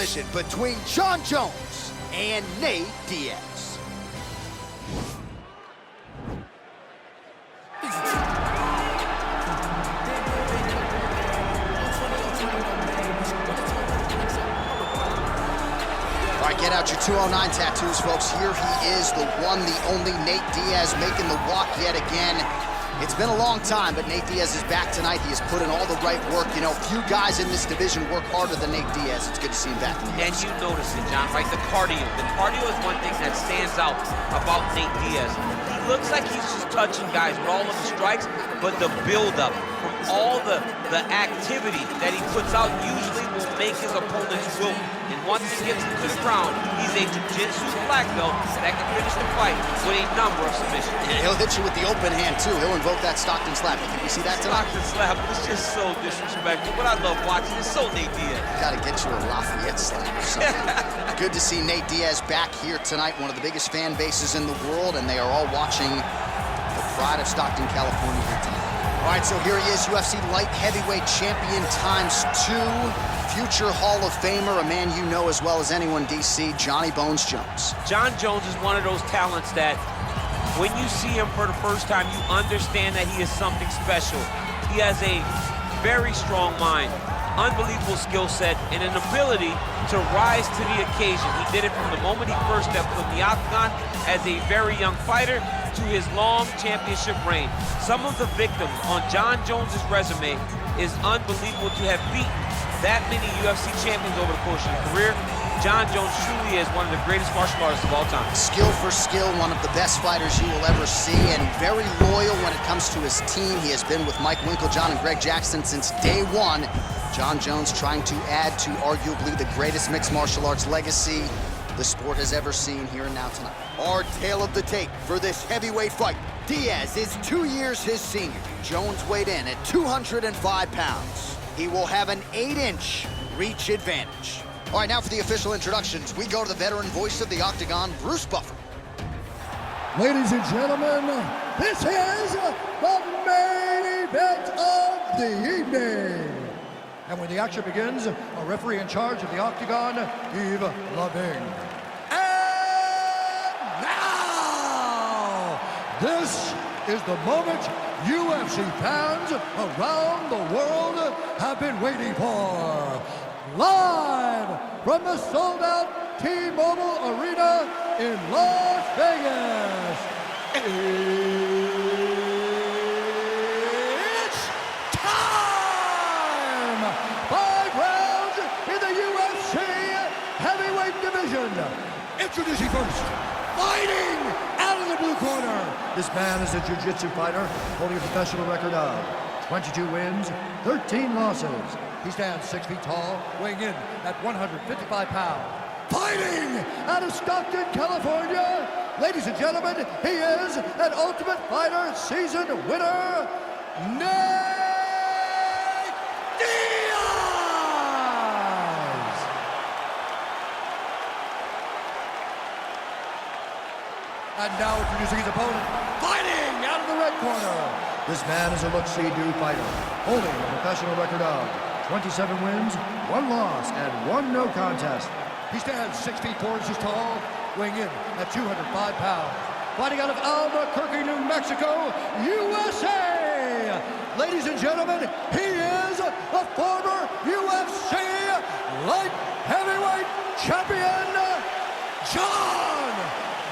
collision between Jon Jones and Nate Diaz. All right, get out your 209 tattoos, folks. Here he is, the one, the only Nate Diaz, making the walk yet again. It's been a long time, but Nate Diaz is back tonight. He has put in all the right work. You know, few guys in this division work harder than Nate Diaz. It's good to see him back. And you notice it, John, right? The cardio. The cardio is one thing that stands out about Nate Diaz. He looks like he's just touching guys with all of the strikes, but the build-up from all the activity that he puts out usually will make his opponents wilt. And once he gets into the ground, he's a jiu-jitsu black belt that can finish the fight with a number of submissions. And he'll hit you with the open hand, too. He'll invoke that Stockton slap. Did you see that tonight? Stockton slap is just so disrespectful. What I love watching is so Nate Diaz. Gotta get you a Lafayette slap or something. Good to see Nate Diaz back here tonight, one of the biggest fan bases in the world, and they are all watching the pride of Stockton, California here tonight. All right, so here he is, UFC light heavyweight champion ×2, future Hall of Famer, a man you know as well as anyone, DC, Johnny Bones Jones. Jon Jones is one of those talents that when you see him for the first time, you understand that he is something special. He has a very strong mind, unbelievable skill set, and an ability to rise to the occasion. He did it from the moment he first stepped in the octagon as a very young fighter to his long championship reign. Some of the victims on Jon Jones's resume is unbelievable to have beaten that many UFC champions over the course of his career. Jon Jones truly is one of the greatest martial artists of all time. Skill for skill, one of the best fighters you will ever see, and very loyal when it comes to his team. He has been with Mike Winkeljohn and Greg Jackson since day one. Jon Jones trying to add to arguably the greatest mixed martial arts legacy the sport has ever seen here and now tonight. Our tale of the tape for this heavyweight fight. Diaz is 2 years his senior. Jones weighed in at 205 pounds. He will have an 8-inch reach advantage. All right, now for the official introductions, we go to the veteran voice of the Octagon, Bruce Buffer. Ladies and gentlemen, this is the main event of the evening. And when the action begins, a referee in charge of the Octagon, Yves Lavigne. And now, this is the moment UFC fans around the world have been waiting for. Live from the sold-out T-Mobile Arena in Las Vegas. It's time! 5 rounds in the UFC heavyweight division. Introducing first, fighting out of the blue corner. This man is a jiu-jitsu fighter holding a professional record of 22 wins, 13 losses. He stands 6 feet tall, weighing in at 155 pounds. Fighting out of Stockton, California, ladies and gentlemen, he is an Ultimate Fighter season winner, Nate Diaz! And now introducing his opponent, fighting out of the red corner. This man is a look-see-do fighter, holding a professional record of 27 wins, 1 loss, and 1 no contest. He stands 6 feet 4 inches tall, weighing in at 205 pounds. Fighting out of Albuquerque, New Mexico, USA! Ladies and gentlemen, he is the former UFC light heavyweight champion, Jon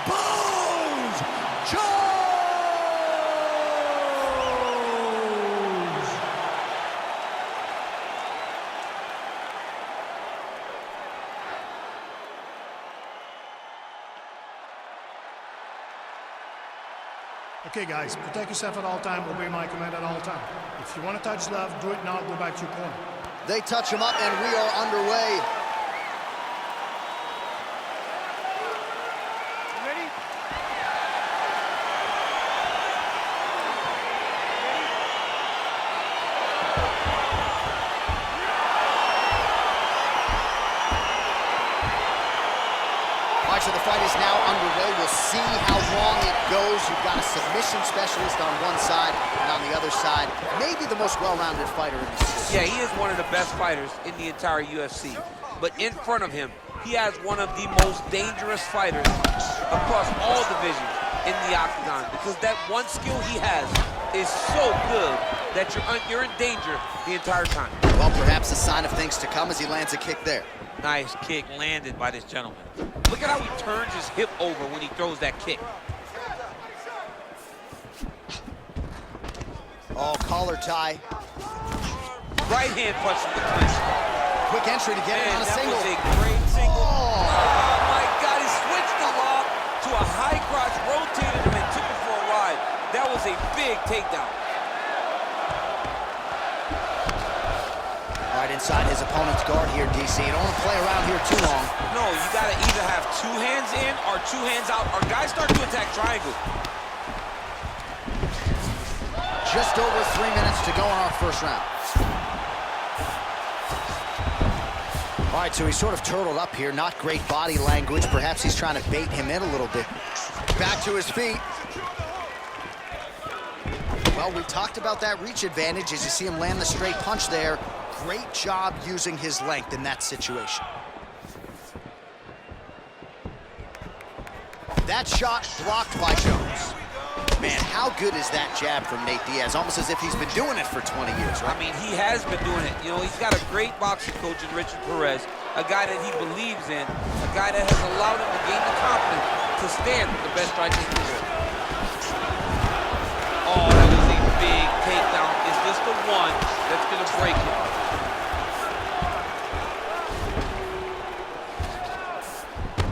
Bones Jones! Okay, guys, protect yourself at all time. Obey my command at all time. If you want to touch left, do it now. Go back to your corner. They touch him up, and we are underway. Ready? All right, so the fight is now underway. We'll see how long it goes. You've got a submission specialist on one side, and on the other side, maybe the most well-rounded fighter in the sport. Yeah, he is one of the best fighters in the entire UFC. but in front of him, he has one of the most dangerous fighters across all divisions in the octagon, because that one skill he has is so good that you're in danger the entire time. Well, perhaps a sign of things to come as he lands a kick there. Nice kick landed by this gentleman. Look at how he turns his hip over when he throws that kick. Oh, collar tie. Right hand punch from the clinch. Quick entry to get him on a single. That was a great single. Oh. Oh my God, he switched the lock to a high crotch, rotated him and took him for a ride. That was a big takedown. Right inside his opponent's guard here, DC. You don't want to play around here too long. No, you gotta either have two hands in or two hands out, or guys start to attack triangle. Just over 3 minutes to go in our first round. All right, so he's sort of turtled up here. Not great body language. Perhaps he's trying to bait him in a little bit. Back to his feet. Well, we talked about that reach advantage as you see him land the straight punch there. Great job using his length in that situation. That shot blocked by Jones. Man, how good is that jab from Nate Diaz? Almost as if he's been doing it for 20 years, right? I mean, he has been doing it. You know, he's got a great boxing coach in Richard Perez, a guy that he believes in, a guy that has allowed him to gain the confidence to stand with the best strikers in the world. Oh, that was a big takedown. Is this the one that's going to break him?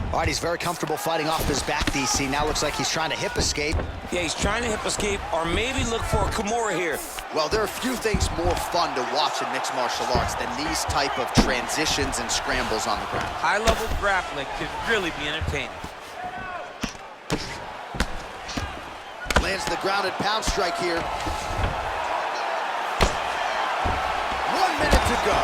All right, he's very comfortable fighting off his back, DC. Now looks like he's trying to hip escape. Yeah, he's trying to hip escape or maybe look for a Kimura here. Well, there are few things more fun to watch in mixed martial arts than these type of transitions and scrambles on the ground. High-level grappling can really be entertaining. Lands the grounded pound strike here. 1 minute to go.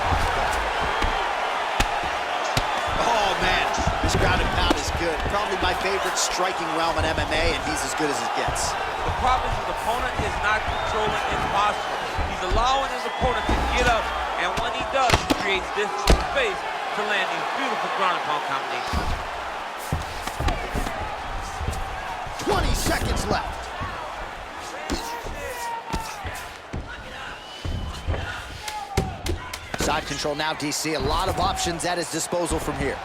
Oh, man, this grounded pound is good. Probably my favorite striking realm in MMA, and he's as good as it gets. The problem is his opponent is not controlling his posture. He's allowing his opponent to get up, and when he does, he creates this space to land these beautiful ground and pound combinations. 20 seconds left. Side control now, DC. A lot of options at his disposal from here.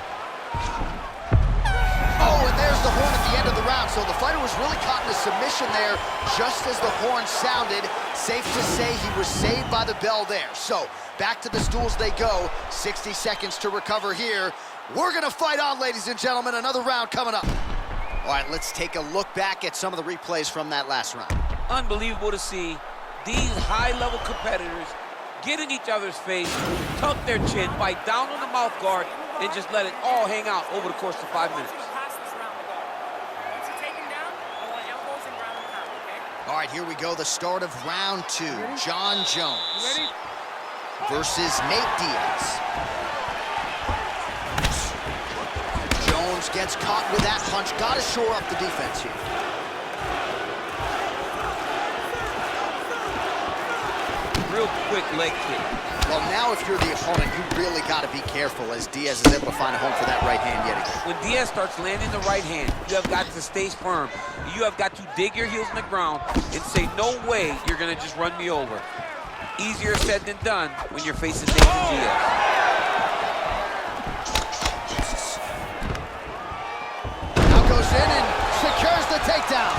Oh, and there's the horn at the end of the round. So the fighter was really caught in a submission there just as the horn sounded. Safe to say he was saved by the bell there. So back to the stools they go. 60 seconds to recover here. We're going to fight on, ladies and gentlemen. Another round coming up. All right, let's take a look back at some of the replays from that last round. Unbelievable to see these high-level competitors get in each other's face, tuck their chin, bite down on the mouth guard, and just let it all hang out over the course of 5 minutes. All right, here we go, the start of round 2. Jon Jones versus Nate Diaz. Jones gets caught with that punch. Got to shore up the defense here. Real quick leg kick. Well, now if you're the opponent, you really got to be careful as Diaz is able to find a home for that right hand yet again. When Diaz starts landing the right hand, you have got to stay firm. You have got to dig your heels in the ground and say, no way you're going to just run me over. Easier said than done when you're facing Nate Diaz. Now goes in and secures the takedown.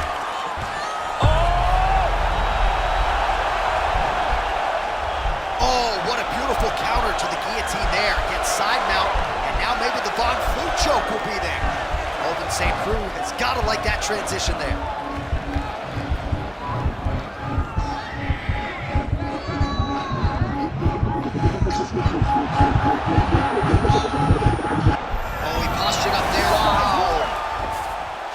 Oh, what a beautiful counter to the guillotine there. Gets side mount, and now maybe the Von Flue choke will be there. Alvin St. Preux has got to like that transition there. Oh, he postured up there. Oh.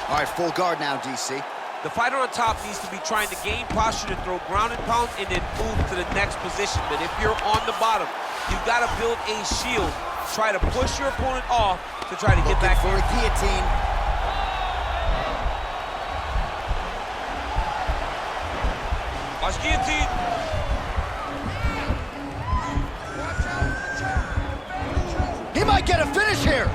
All right, full guard now, DC. The fighter on top needs to be trying to gain posture to throw ground and pound and then move to the next position. But if you're on the bottom, you've got to build a shield. Try to push your opponent off to try to get back for a guillotine. Watch guillotine. He might might get a finish here.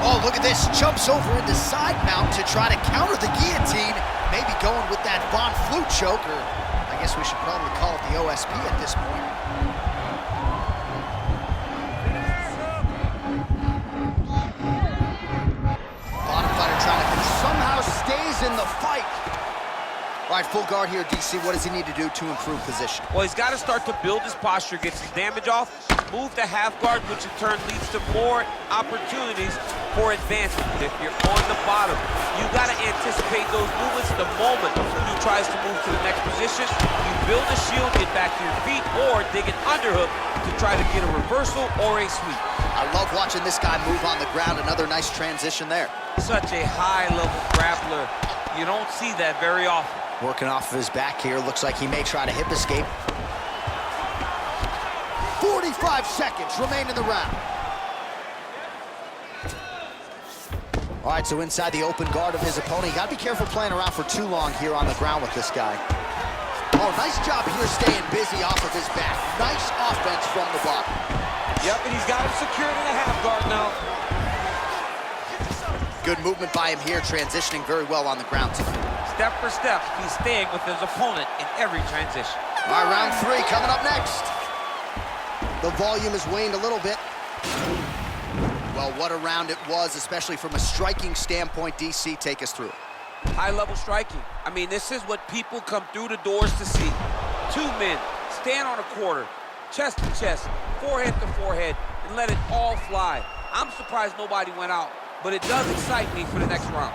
Oh, look at this. Jumps over into side mount to try to counter the guillotine. Maybe going with that Von Flute choke, or I guess we should probably call it the OSP at this point. Bottom fighter trying to somehow stays in the fight. All right, full guard here, DC. What does he need to do to improve position? Well, he's got to start to build his posture, get his damage off, move to half guard, which in turn leads to more opportunities for advancement. If you're on the bottom, you got to anticipate those movements the moment he tries to move to the next position. You build a shield, get back to your feet, or dig an underhook to try to get a reversal or a sweep. I love watching this guy move on the ground. Another nice transition there. Such a high-level grappler. You don't see that very often. Working off of his back here. Looks like he may try to hip escape. 45 seconds remain in the round. All right, so inside the open guard of his opponent. You got to be careful playing around for too long here on the ground with this guy. Oh, nice job here staying busy off of his back. Nice offense from the bottom. Yep, and he's got him secured in a half guard now. Good movement by him here, transitioning very well on the ground tonight. Step for step, he's staying with his opponent in every transition. All right, round 3 coming up next. The volume has waned a little bit. Well, what a round it was, especially from a striking standpoint. DC, take us through it. High-level striking. I mean, this is what people come through the doors to see. 2 men, stand on a quarter, chest to chest, forehead to forehead, and let it all fly. I'm surprised nobody went out, but it does excite me for the next round.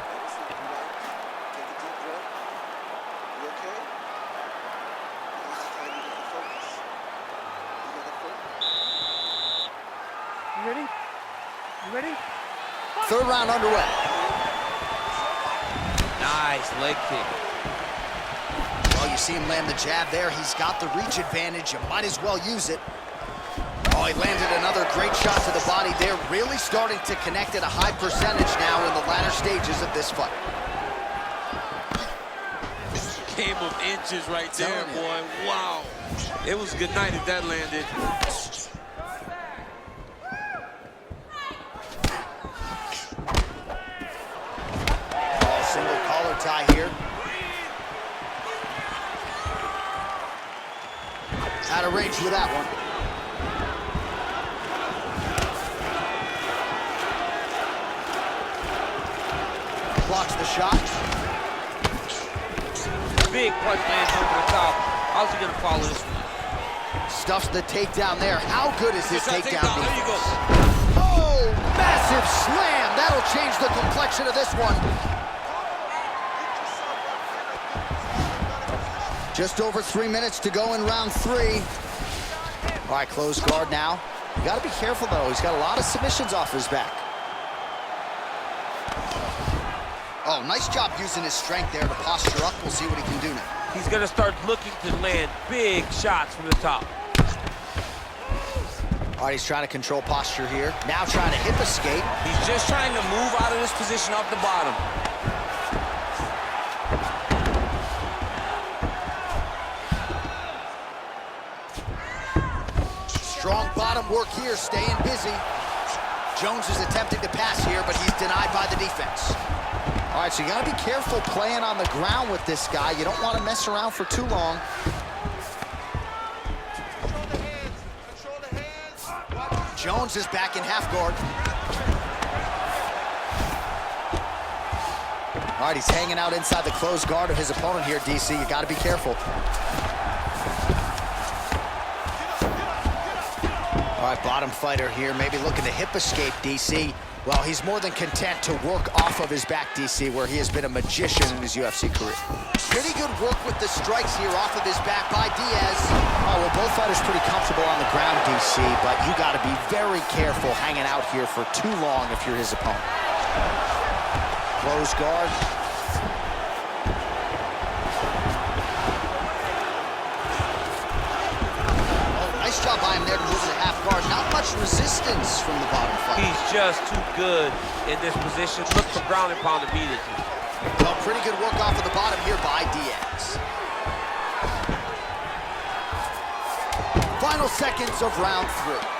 You ready? You ready? Third round underway. Nice leg kick. Well, you see him land the jab there. He's got the reach advantage. You might as well use it. Oh, he landed another great shot to the body there. Really starting to connect at a high percentage now in the latter stages of this fight. Game of inches right there, boy. Wow. It was good night if that landed. Single collar tie here. Out of range with that one. Blocks the shot. Big punch lands over the top. How's he going to follow this one? Stuffs the takedown there. How good is his takedown There you defense? go. Oh, massive slam. That'll change the complexion of this one. Just over 3 minutes to go in round 3. All right, closed guard now. You got to be careful, though. He's got a lot of submissions off his back. Oh, nice job using his strength there to posture up. We'll see what he can do now. He's going to start looking to land big shots from the top. All right, he's trying to control posture here. Now trying to hip escape. He's just trying to move out of this position off the bottom. Strong bottom work here, staying busy. Jones is attempting to pass here, but he's denied by the defense. All right, so you got to be careful playing on the ground with this guy. You don't want to mess around for too long. Jones is back in half guard. All right, he's hanging out inside the closed guard of his opponent here, DC. You got to be careful. All right, bottom fighter here, maybe looking to hip escape, DC. Well, he's more than content to work off of his back, DC, where he has been a magician in his UFC career. Pretty good work with the strikes here off of his back by Diaz. Oh, well, both fighters pretty comfortable on the ground, DC, but you got to be very careful hanging out here for too long if you're his opponent. Close guard. Nice job by him there to move to half guard. Not much resistance from the bottom fighter. He's just too good in this position. Look for ground and pound immediately. Well, pretty good work off of the bottom here by Diaz. Final final seconds of round 3.